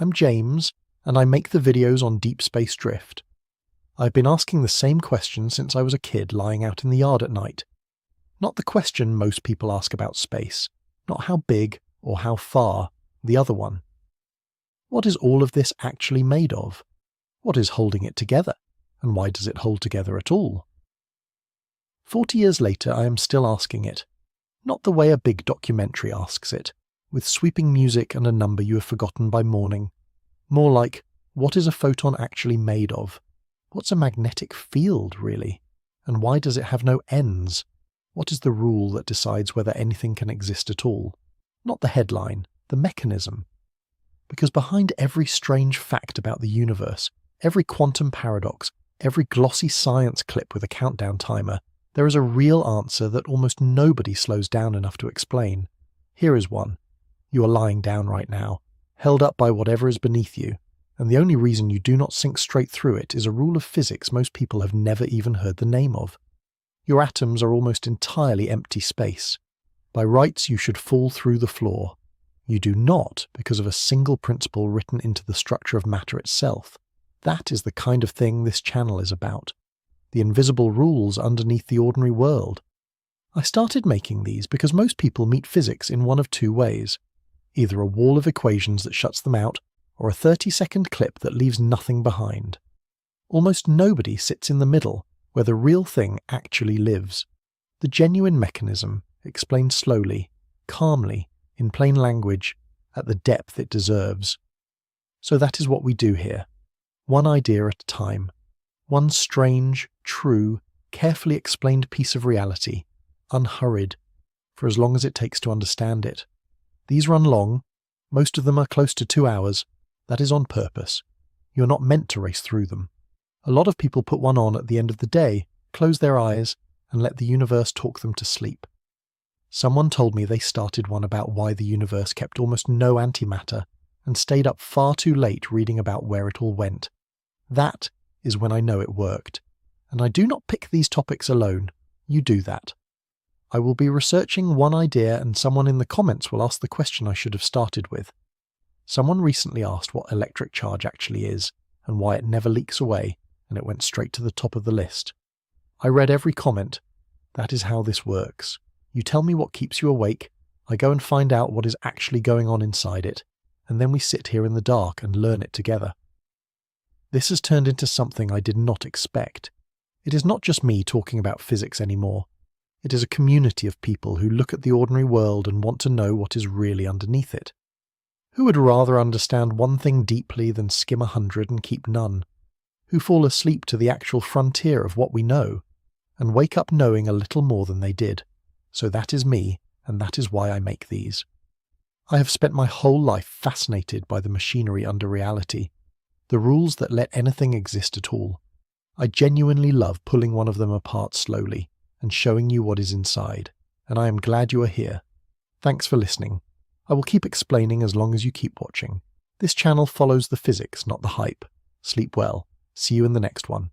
I'm James, and I make the videos on deep space drift. I've been asking the same question since I was a kid lying out in the yard at night. Not the question most people ask about space, not how big or how far, the other one. What is all of this actually made of? What is holding it together, and why does it hold together at all? 40 years later, I am still asking it. Not the way a big documentary asks it, with sweeping music and a number you have forgotten by morning. More like, what is a photon actually made of? What's a magnetic field, really? And why does it have no ends? What is the rule that decides whether anything can exist at all? Not the headline, the mechanism. Because behind every strange fact about the universe, every quantum paradox, every glossy science clip with a countdown timer, there is a real answer that almost nobody slows down enough to explain. Here is one. You are lying down right now, held up by whatever is beneath you, and the only reason you do not sink straight through it is a rule of physics most people have never even heard the name of. Your atoms are almost entirely empty space. By rights, you should fall through the floor. You do not because of a single principle written into the structure of matter itself. That is the kind of thing this channel is about. The invisible rules underneath the ordinary world. I started making these because most people meet physics in one of two ways. Either a wall of equations that shuts them out, or a 30-second clip that leaves nothing behind. Almost nobody sits in the middle, where the real thing actually lives. The genuine mechanism, explained slowly, calmly, in plain language, at the depth it deserves. So that is what we do here. One idea at a time. One strange, true, carefully explained piece of reality, unhurried, for as long as it takes to understand it. These run long. Most of them are close to 2 hours. That is on purpose. You're not meant to race through them. A lot of people put one on at the end of the day, close their eyes, and let the universe talk them to sleep. Someone told me they started one about why the universe kept almost no antimatter, and stayed up far too late reading about where it all went. That is when I know it worked. And I do not pick these topics alone. You do that. I will be researching one idea and someone in the comments will ask the question I should have started with. Someone recently asked what electric charge actually is and why it never leaks away, and it went straight to the top of the list. I read every comment. That is how this works. You tell me what keeps you awake, I go and find out what is actually going on inside it, and then we sit here in the dark and learn it together. This has turned into something I did not expect. It is not just me talking about physics anymore. It is a community of people who look at the ordinary world and want to know what is really underneath it. Who would rather understand one thing deeply than skim 100 and keep none? Who fall asleep to the actual frontier of what we know, and wake up knowing a little more than they did. So that is me, and that is why I make these. I have spent my whole life fascinated by the machinery under reality, the rules that let anything exist at all. I genuinely love pulling one of them apart slowly and showing you what is inside, and I am glad you are here. Thanks for listening. I will keep explaining as long as you keep watching. This channel follows the physics, not the hype. Sleep well. See you in the next one.